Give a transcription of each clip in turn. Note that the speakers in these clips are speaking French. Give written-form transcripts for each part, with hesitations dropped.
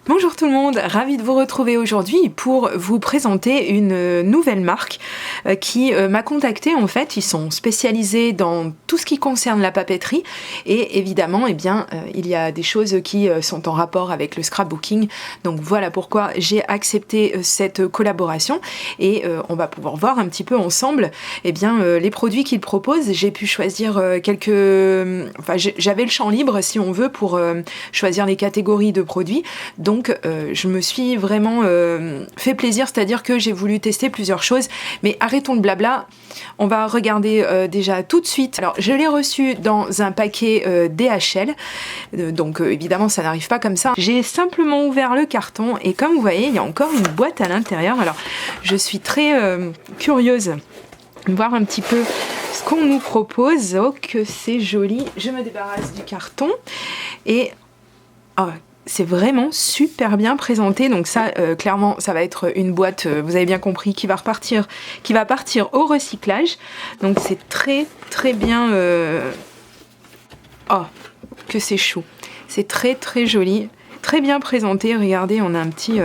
Bonjour tout le monde, ravie de vous retrouver aujourd'hui pour vous présenter une nouvelle marque qui m'a contactée. En fait, ils sont spécialisés dans tout ce qui concerne la papeterie et évidemment, il y a des choses qui sont en rapport avec le scrapbooking. Donc voilà pourquoi j'ai accepté cette collaboration et on va pouvoir voir un petit peu ensemble les produits qu'ils proposent. J'ai pu choisir j'avais le champ libre si on veut pour choisir les catégories de produits. Donc je me suis vraiment fait plaisir, c'est-à-dire que j'ai voulu tester plusieurs choses, mais arrêtons le blabla, on va regarder déjà tout de suite. Alors je l'ai reçu dans un paquet DHL, donc évidemment ça n'arrive pas comme ça. J'ai simplement ouvert le carton et comme vous voyez il y a encore une boîte à l'intérieur. Alors je suis très curieuse de voir un petit peu ce qu'on nous propose. Oh que c'est joli, je me débarrasse du carton et... c'est vraiment super bien présenté, donc ça clairement ça va être une boîte, vous avez bien compris, qui va partir au recyclage, donc c'est très très bien. Oh que c'est chou, c'est très très joli, très bien présenté. Regardez, on a un petit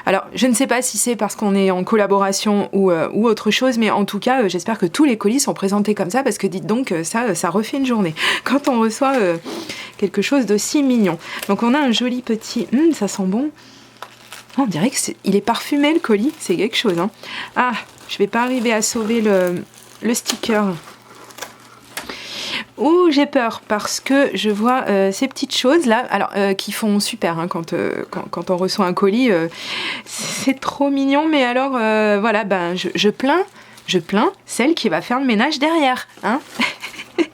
alors je ne sais pas si c'est parce qu'on est en collaboration ou autre chose, mais en tout cas j'espère que tous les colis sont présentés comme ça, parce que dites donc ça refait une journée quand on reçoit quelque chose d'aussi mignon. Donc on a un joli petit... ça sent bon. On dirait qu'il est parfumé le colis, c'est quelque chose. Hein. Ah, je vais pas arriver à sauver le sticker. Oh, j'ai peur parce que je vois ces petites choses là, alors qui font super hein, quand on reçoit un colis. C'est trop mignon, mais alors voilà, je plains celle qui va faire le ménage derrière. Hein.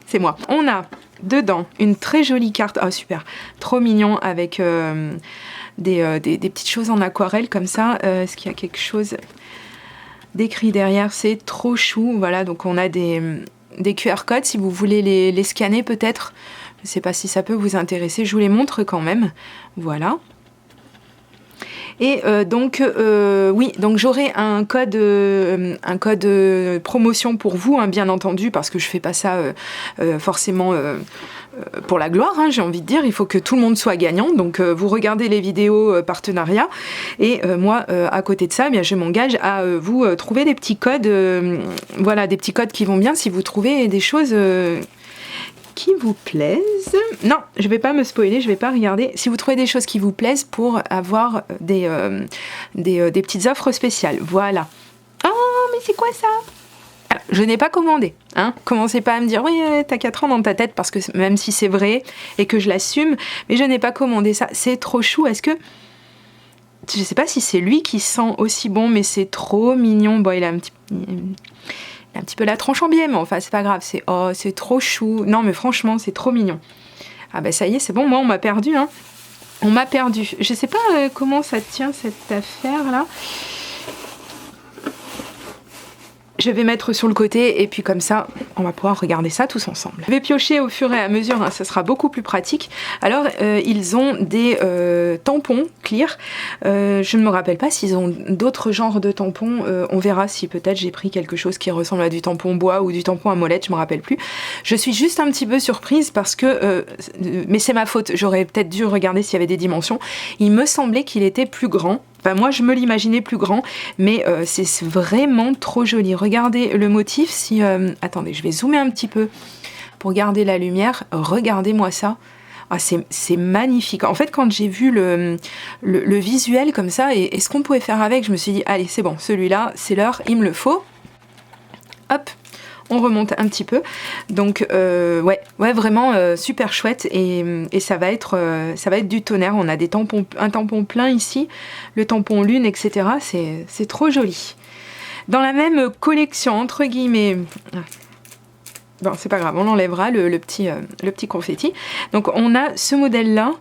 C'est moi. On a dedans une très jolie carte, super, trop mignon, avec des petites choses en aquarelle comme ça. Est-ce qu'il y a quelque chose d'écrit derrière? C'est trop chou. Voilà, donc on a des QR codes si vous voulez les scanner peut-être. Je ne sais pas si ça peut vous intéresser, je vous les montre quand même. Voilà. Et donc j'aurai un code promotion pour vous, hein, bien entendu, parce que je fais pas ça forcément pour la gloire, hein, j'ai envie de dire. Il faut que tout le monde soit gagnant. Donc vous regardez les vidéos partenariat et moi à côté de ça, je m'engage à vous trouver des petits codes, des petits codes qui vont bien si vous trouvez des choses qui vous plaisent. Non, je vais pas me spoiler, je vais pas regarder. Si vous trouvez des choses qui vous plaisent pour avoir des petites offres spéciales. Voilà. Oh, mais c'est quoi ça? Alors, je n'ai pas commandé. Hein. Commencez pas à me dire oui, t'as 4 ans dans ta tête, parce que même si c'est vrai et que je l'assume, mais je n'ai pas commandé ça. C'est trop chou. Est-ce que... Je sais pas si c'est lui qui sent aussi bon, mais c'est trop mignon. Bon, il a un petit peu la tronche en biais, mais enfin c'est pas grave, c'est trop chou. Non mais franchement c'est trop mignon. Ah bah ça y est, c'est bon, moi on m'a perdu, hein. On m'a perdu. Je sais pas comment ça tient cette affaire là. Je vais mettre sur le côté et puis comme ça, on va pouvoir regarder ça tous ensemble. Je vais piocher au fur et à mesure, hein, ça sera beaucoup plus pratique. Alors, ils ont des tampons clear. Je ne me rappelle pas s'ils ont d'autres genres de tampons. On verra si peut-être j'ai pris quelque chose qui ressemble à du tampon bois ou du tampon à molette, je me rappelle plus. Je suis juste un petit peu surprise parce que... mais c'est ma faute, j'aurais peut-être dû regarder s'il y avait des dimensions. Il me semblait qu'il était plus grand. Enfin, moi, je me l'imaginais plus grand, mais c'est vraiment trop joli. Regardez le motif. Si attendez, je vais zoomer un petit peu pour garder la lumière. Regardez-moi ça. Ah, c'est magnifique. En fait, quand j'ai vu le visuel comme ça et ce qu'on pouvait faire avec, je me suis dit, allez, c'est bon, celui-là, c'est l'heure, il me le faut. Hop, on remonte un petit peu. Donc, vraiment super chouette et ça va être du tonnerre. On a un tampon plein ici, le tampon lune, etc. C'est trop joli. Dans la même collection, entre guillemets... Bon, c'est pas grave, on enlèvera le petit confetti. Donc on a ce modèle-là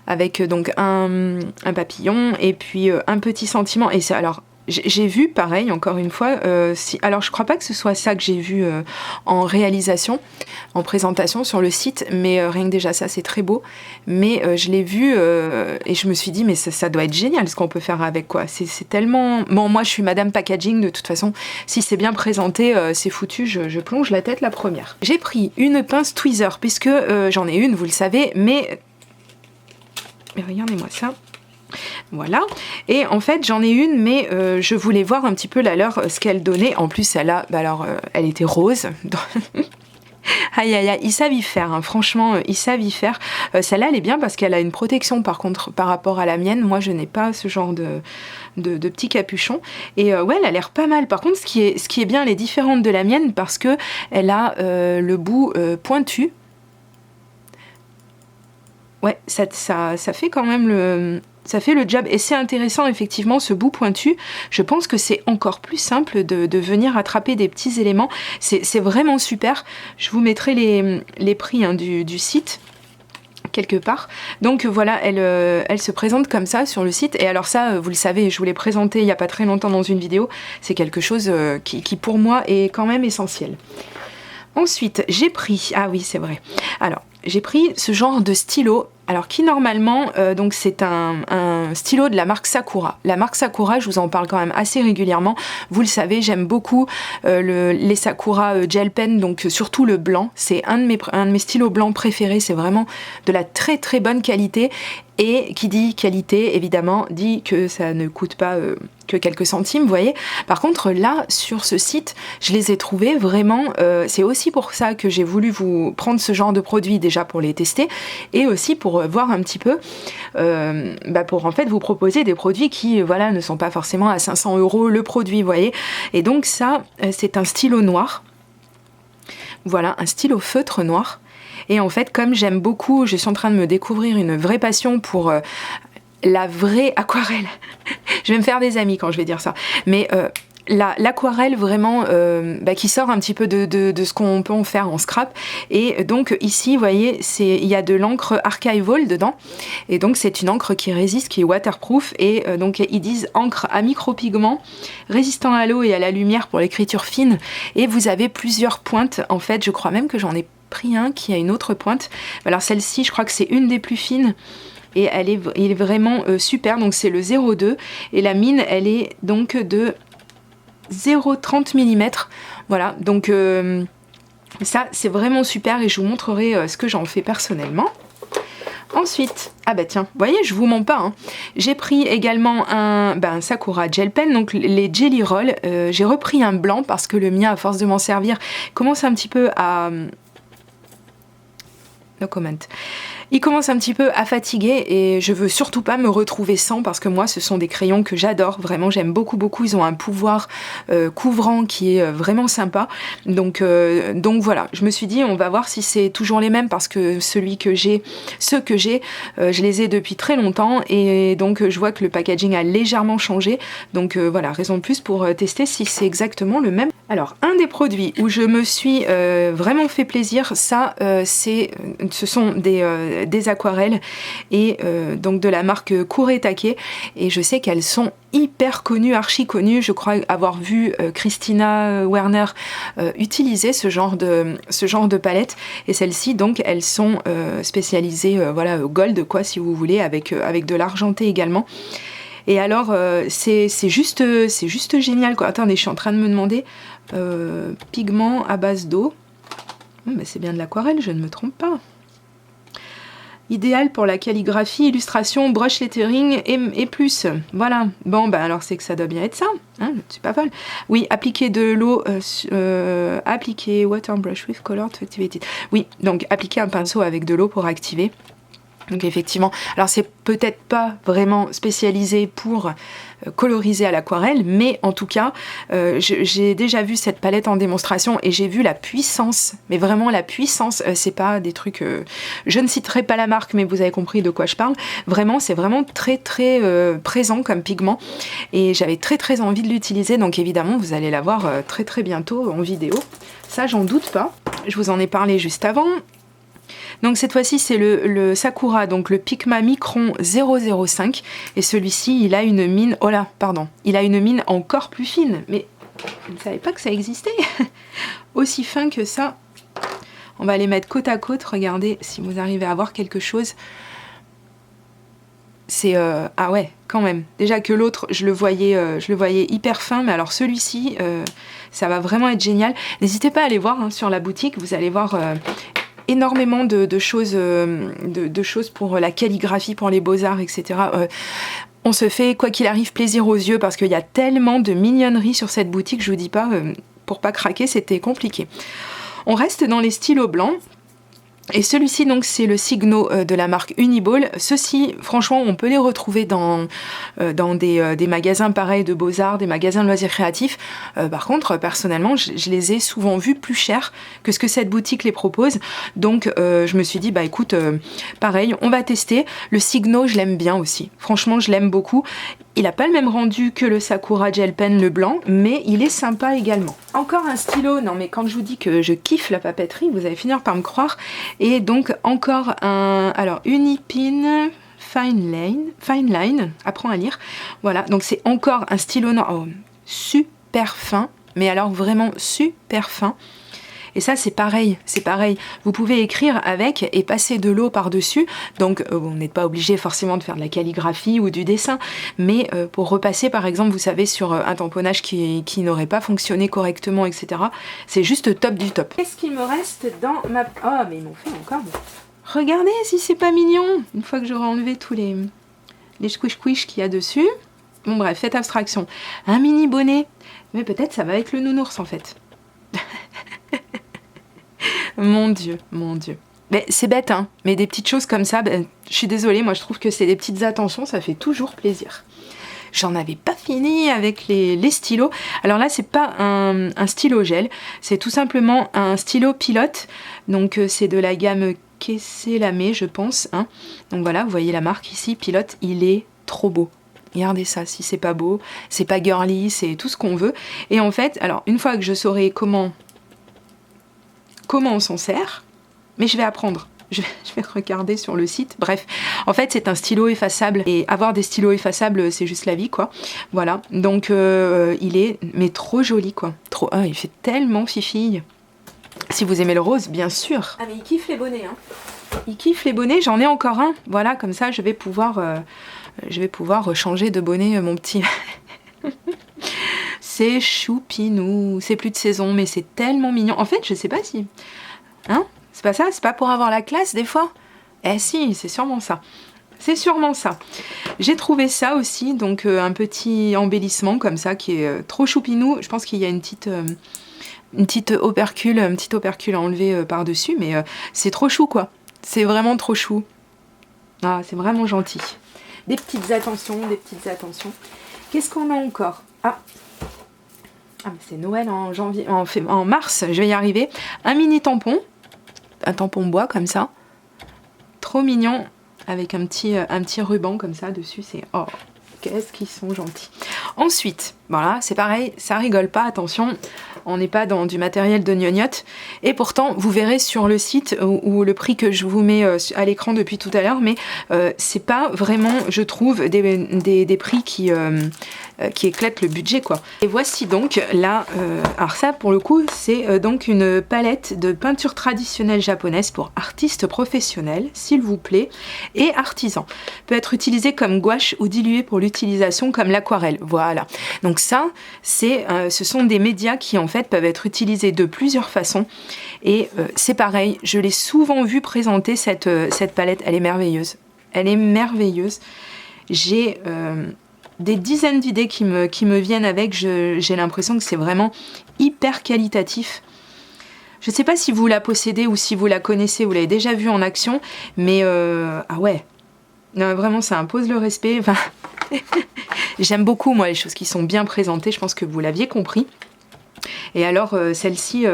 avec donc un papillon et puis un petit sentiment. Et c'est alors j'ai vu pareil encore une fois. Alors je crois pas que ce soit ça que j'ai vu en réalisation, en présentation sur le site, mais rien que déjà ça c'est très beau. Mais je l'ai vu et je me suis dit mais ça doit être génial ce qu'on peut faire avec quoi. C'est tellement bon. Moi je suis Madame Packaging de toute façon. Si c'est bien présenté, c'est foutu. Je plonge la tête la première. J'ai pris une pince tweezer puisque j'en ai une, vous le savez, mais regardez-moi ça. Voilà, et en fait j'en ai une, mais je voulais voir un petit peu la leur, ce qu'elle donnait. En plus elle a, elle était rose. Aïe aïe aïe, ils savent y faire, hein. Franchement, ils savent y faire. Celle-là, elle est bien parce qu'elle a une protection par contre par rapport à la mienne. Moi, je n'ai pas ce genre de petit capuchon. Et ouais, elle a l'air pas mal. Par contre, ce qui est bien, elle est différente de la mienne parce que elle a le bout pointu. Ouais, ça fait quand même ça fait le job, et c'est intéressant effectivement ce bout pointu. Je pense que c'est encore plus simple de venir attraper des petits éléments. C'est vraiment super. Je vous mettrai les prix, hein, du site quelque part. Donc voilà, elle se présente comme ça sur le site. Et alors ça, vous le savez, je vous l'ai présenté il n'y a pas très longtemps dans une vidéo. C'est quelque chose qui pour moi est quand même essentiel. Ensuite, j'ai pris... Ah oui, c'est vrai. Alors, j'ai pris ce genre de stylo. Alors qui normalement, donc c'est un stylo de la marque Sakura. La marque Sakura, je vous en parle quand même assez régulièrement. Vous le savez, j'aime beaucoup les Sakura Gel Pen, donc surtout le blanc. C'est un de mes stylos blancs préférés. C'est vraiment de la très très bonne qualité. Et qui dit qualité, évidemment, dit que ça ne coûte pas que quelques centimes, vous voyez. Par contre, là, sur ce site, je les ai trouvés vraiment... c'est aussi pour ça que j'ai voulu vous prendre ce genre de produits, déjà pour les tester, et aussi pour voir un petit peu, pour en fait vous proposer des produits qui, voilà, ne sont pas forcément à 500 € le produit, vous voyez. Et donc ça, c'est un stylo noir. Voilà, un stylo feutre noir. Et en fait, comme j'aime beaucoup, je suis en train de me découvrir une vraie passion pour la vraie aquarelle. Je vais me faire des amis quand je vais dire ça. Mais l'aquarelle vraiment qui sort un petit peu de ce qu'on peut en faire en scrap. Et donc ici, vous voyez, il y a de l'encre Archival dedans. Et donc c'est une encre qui résiste, qui est waterproof. Et donc ils disent encre à micropigment, résistant à l'eau et à la lumière pour l'écriture fine. Et vous avez plusieurs pointes. En fait, je crois même que j'en ai pris un qui a une autre pointe. Alors celle-ci, je crois que c'est une des plus fines. Et elle est vraiment super. Donc c'est le 0,2. Et la mine, elle est donc de 0,30 mm. Voilà, donc ça c'est vraiment super et je vous montrerai ce que j'en fais personnellement. Ensuite, ah bah tiens, vous voyez, je vous mens pas, hein. J'ai pris également un Sakura Gel Pen, donc les Jelly Roll. J'ai repris un blanc parce que le mien, à force de m'en servir, commence un petit peu à... No comment. Il commence un petit peu à fatiguer et je veux surtout pas me retrouver sans, parce que moi ce sont des crayons que j'adore, vraiment j'aime beaucoup. Ils ont un pouvoir couvrant qui est vraiment sympa. Donc voilà, je me suis dit on va voir si c'est toujours les mêmes, parce que ceux que j'ai, je les ai depuis très longtemps et donc je vois que le packaging a légèrement changé. Donc voilà, raison de plus pour tester si c'est exactement le même. Alors un des produits où je me suis vraiment fait plaisir, ça ce sont des aquarelles et donc de la marque Kuretake, et je sais qu'elles sont hyper connues, archi connues. Je crois avoir vu Christina Werner utiliser ce genre de palette, et celles-ci donc elles sont spécialisées voilà gold quoi, si vous voulez, avec de l'argenté également. Et alors c'est juste génial quoi. Attendez, je suis en train de me demander pigment à base d'eau. C'est bien de l'aquarelle, je ne me trompe pas. Idéal pour la calligraphie, illustration, brush lettering et plus. Voilà. Bon, alors c'est que ça doit bien être ça. Hein, je suis pas folle. Oui, appliquer de l'eau, appliquer water brush with color to activate it. Oui, donc appliquer un pinceau avec de l'eau pour activer. Donc effectivement, alors c'est peut-être pas vraiment spécialisé pour coloriser à l'aquarelle, mais en tout cas, j'ai déjà vu cette palette en démonstration et j'ai vu la puissance, mais vraiment la puissance, c'est pas des trucs, je ne citerai pas la marque, mais vous avez compris de quoi je parle. Vraiment, c'est vraiment très très présent comme pigment et j'avais très très envie de l'utiliser, donc évidemment, vous allez la voir très très bientôt en vidéo. Ça, j'en doute pas, je vous en ai parlé juste avant. Donc cette fois-ci c'est le Sakura, donc le Pigma Micron 005, et celui-ci il a une mine, oh là, pardon, il a une mine encore plus fine, mais je ne savais pas que ça existait, aussi fin que ça. On va les mettre côte à côte, regardez si vous arrivez à voir quelque chose. C'est ah ouais, quand même. Déjà que l'autre, je le voyais hyper fin, mais alors celui-ci, ça va vraiment être génial. N'hésitez pas à aller voir sur la boutique, vous allez voir énormément de choses pour la calligraphie, pour les beaux-arts, etc. On se fait, quoi qu'il arrive, plaisir aux yeux parce qu'il y a tellement de mignonneries sur cette boutique, je vous dis pas, pour pas craquer, c'était compliqué. On reste dans les stylos blancs. Et celui-ci, donc, c'est le Signo de la marque Uniball. Ceux-ci, franchement, on peut les retrouver dans des magasins pareils de Beaux-Arts, des magasins de loisirs créatifs. Par contre, personnellement, je les ai souvent vus plus chers que ce que cette boutique les propose. Donc, je me suis dit, bah écoute, pareil, on va tester. Le Signo, je l'aime bien aussi. Franchement, je l'aime beaucoup. Il n'a pas le même rendu que le Sakura Gel Pen, le blanc, mais il est sympa également. Encore un stylo, non mais quand je vous dis que je kiffe la papeterie, vous allez finir par me croire. Et donc encore un, alors Unipin Fine Line, apprends à lire. Voilà, donc c'est encore un stylo super fin, mais alors vraiment super fin. Et ça, c'est pareil. Vous pouvez écrire avec et passer de l'eau par-dessus. Donc, vous n'êtes pas obligé forcément de faire de la calligraphie ou du dessin. Mais pour repasser, par exemple, vous savez, sur un tamponnage qui n'aurait pas fonctionné correctement, etc. C'est juste top du top. Qu'est-ce qu'il me reste dans ma... Oh, mais ils m'ont fait encore... Regardez si c'est pas mignon. Une fois que j'aurai enlevé tous les squish-squish qu'il y a dessus. Bon, bref, faites abstraction. Un mini bonnet. Mais peut-être ça va avec le nounours, en fait. Mon Dieu. Mais c'est bête, hein, mais des petites choses comme ça, je suis désolée, moi je trouve que c'est des petites attentions, ça fait toujours plaisir. J'en avais pas fini avec les stylos. Alors là, c'est pas un stylo gel, c'est tout simplement un stylo pilote. Donc c'est de la gamme Kessé Lamé, je pense. Hein. Donc voilà, vous voyez la marque ici, pilote, il est trop beau. Regardez ça, si c'est pas beau, c'est pas girly, c'est tout ce qu'on veut. Et en fait, alors une fois que je saurai comment on s'en sert, mais je vais apprendre. Je vais regarder sur le site. Bref, en fait, c'est un stylo effaçable. Et avoir des stylos effaçables, c'est juste la vie, quoi. Voilà. Donc, il est mais trop joli, quoi. Il fait tellement fifille. Si vous aimez le rose, bien sûr. Ah, mais il kiffe les bonnets, hein. Il kiffe les bonnets. J'en ai encore un. Voilà, comme ça, je vais pouvoir changer de bonnet, mon petit... C'est choupinou, c'est plus de saison, mais c'est tellement mignon. En fait, je sais pas si... Hein? C'est pas ça? C'est pas pour avoir la classe, des fois? Eh si, c'est sûrement ça. C'est sûrement ça. J'ai trouvé ça aussi, donc un petit embellissement comme ça, qui est trop choupinou. Je pense qu'il y a une petite opercule à enlever par-dessus, mais c'est trop chou, quoi. C'est vraiment trop chou. Ah, c'est vraiment gentil. Des petites attentions. Qu'est-ce qu'on a encore? Ah, mais c'est Noël en mars, je vais y arriver. Un mini tampon, un tampon bois comme ça, trop mignon, avec un petit ruban comme ça dessus. C'est oh, qu'est-ce qu'ils sont gentils. Ensuite, voilà, c'est pareil, ça rigole pas, attention, on n'est pas dans du matériel de gnognotte. Et pourtant, vous verrez sur le site ou le prix que je vous mets à l'écran depuis tout à l'heure, mais c'est pas vraiment, je trouve, des prix qui éclatent le budget, quoi. Et voici donc là, alors ça pour le coup, c'est donc une palette de peinture traditionnelle japonaise pour artistes professionnels, s'il vous plaît, et artisans. Peut être utilisé comme gouache ou dilué pour l'utilisation comme l'aquarelle. Voilà. Donc ça, ce sont des médias qui en fait peuvent être utilisés de plusieurs façons. Et c'est pareil, je l'ai souvent vu présenter cette palette. Elle est merveilleuse. J'ai des dizaines d'idées qui me viennent avec. J'ai l'impression que c'est vraiment hyper qualitatif. Je ne sais pas si vous la possédez ou si vous la connaissez, vous l'avez déjà vue en action, mais ah ouais, non, vraiment ça impose le respect. Enfin, j'aime beaucoup moi les choses qui sont bien présentées, je pense que vous l'aviez compris. Et alors celle-ci,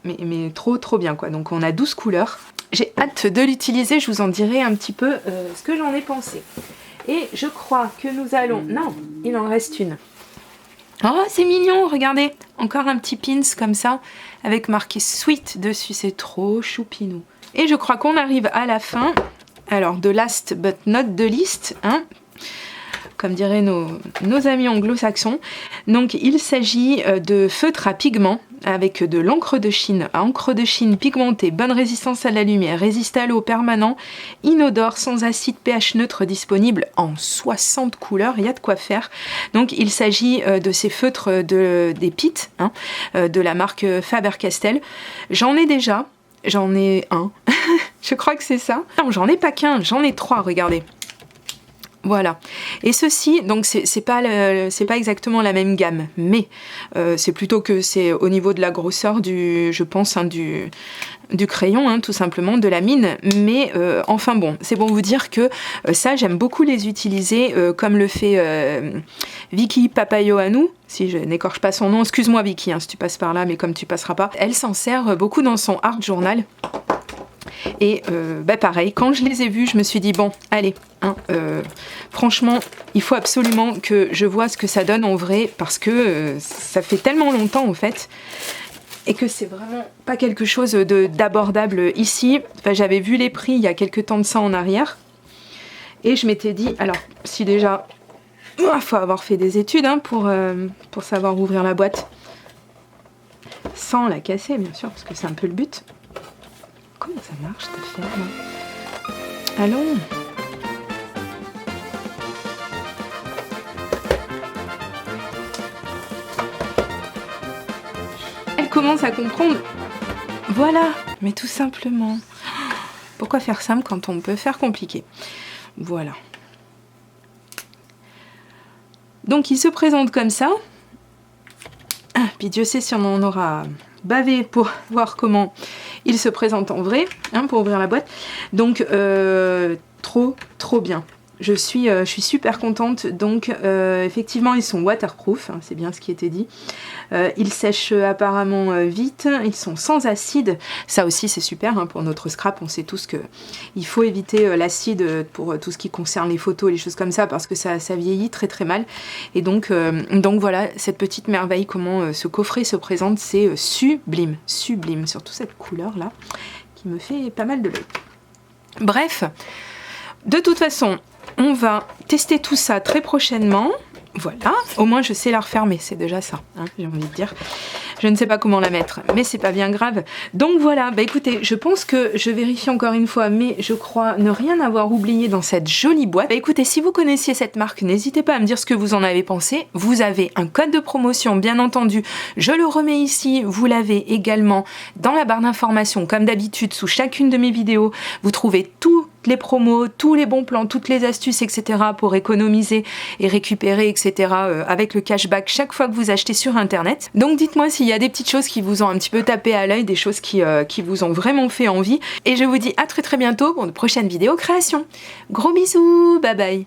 mais trop bien quoi. Donc on a 12 couleurs. J'ai hâte de l'utiliser, je vous en dirai un petit peu ce que j'en ai pensé. Et je crois que nous allons... Non, il en reste une. Oh, c'est mignon, regardez. Encore un petit pins comme ça, avec marqué Sweet dessus. C'est trop choupinou. Et je crois qu'on arrive à la fin. Alors, de last but not the least, hein, comme diraient nos amis anglo-saxons. Donc, il s'agit de feutre à pigments avec de l'encre de Chine. Encre de Chine pigmentée, bonne résistance à la lumière, résiste à l'eau, permanent, inodore, sans acide, pH neutre, disponible en 60 couleurs. Il y a de quoi faire. Donc, il s'agit de ces feutres des Pitt, hein, de la marque Faber-Castell. J'en ai déjà. J'en ai un. Je crois que c'est ça. Non, j'en ai pas qu'un, j'en ai 3, regardez. Voilà. Et ceci, donc c'est pas exactement la même gamme, mais c'est plutôt que c'est au niveau de la grosseur je pense, du crayon, hein, tout simplement, de la mine. Mais enfin bon, c'est bon vous dire que ça, j'aime beaucoup les utiliser comme le fait Vicky Papayoannou. Si je n'écorche pas son nom, excuse-moi Vicky, hein, si tu passes par là, mais comme tu passeras pas. Elle s'en sert beaucoup dans son art journal. Et pareil, quand je les ai vus, je me suis dit bon, allez, hein, franchement, il faut absolument que je vois ce que ça donne en vrai, parce que ça fait tellement longtemps en fait, et que c'est vraiment pas quelque chose d'abordable ici. Enfin, j'avais vu les prix il y a quelques temps de ça en arrière, et je m'étais dit, alors, si déjà, il faut avoir fait des études hein, pour savoir ouvrir la boîte, sans la casser bien sûr, parce que c'est un peu le but. Comment ça marche cette affaire là? Allons. Elle commence à comprendre. Voilà, mais tout simplement. Pourquoi faire simple quand on peut faire compliqué? Voilà. Donc il se présente comme ça. Ah, puis Dieu sait si on en aura bavé pour voir comment il se présente en vrai, hein, pour ouvrir la boîte. Donc trop bien. Je suis super contente. Donc effectivement ils sont waterproof, hein, c'est bien ce qui était dit. Ils sèchent apparemment vite, ils sont sans acide. Ça aussi c'est super hein, pour notre scrap. On sait tous que il faut éviter l'acide pour tout ce qui concerne les photos, les choses comme ça, parce que ça vieillit très mal. Et donc voilà cette petite merveille, comment ce coffret se présente, c'est sublime, surtout cette couleur là qui me fait pas mal de l'œil. Bref, de toute façon on va tester tout ça très prochainement. Voilà, au moins je sais la refermer, c'est déjà ça, hein, j'ai envie de dire. Je ne sais pas comment la mettre, mais c'est pas bien grave. Donc voilà, bah écoutez, je pense que je vérifie encore une fois, mais je crois ne rien avoir oublié dans cette jolie boîte. Bah écoutez, si vous connaissiez cette marque, n'hésitez pas à me dire ce que vous en avez pensé. Vous avez un code de promotion, bien entendu, je le remets ici. Vous l'avez également dans la barre d'informations, comme d'habitude, sous chacune de mes vidéos. Vous trouvez toutes les promos, tous les bons plans, toutes les astuces, etc. pour économiser et récupérer, etc. Avec le cashback chaque fois que vous achetez sur internet. Donc dites-moi s'il y a des petites choses qui vous ont un petit peu tapé à l'œil, des choses qui vous ont vraiment fait envie. Et je vous dis à très bientôt pour de prochaines vidéos création. Gros bisous, bye bye.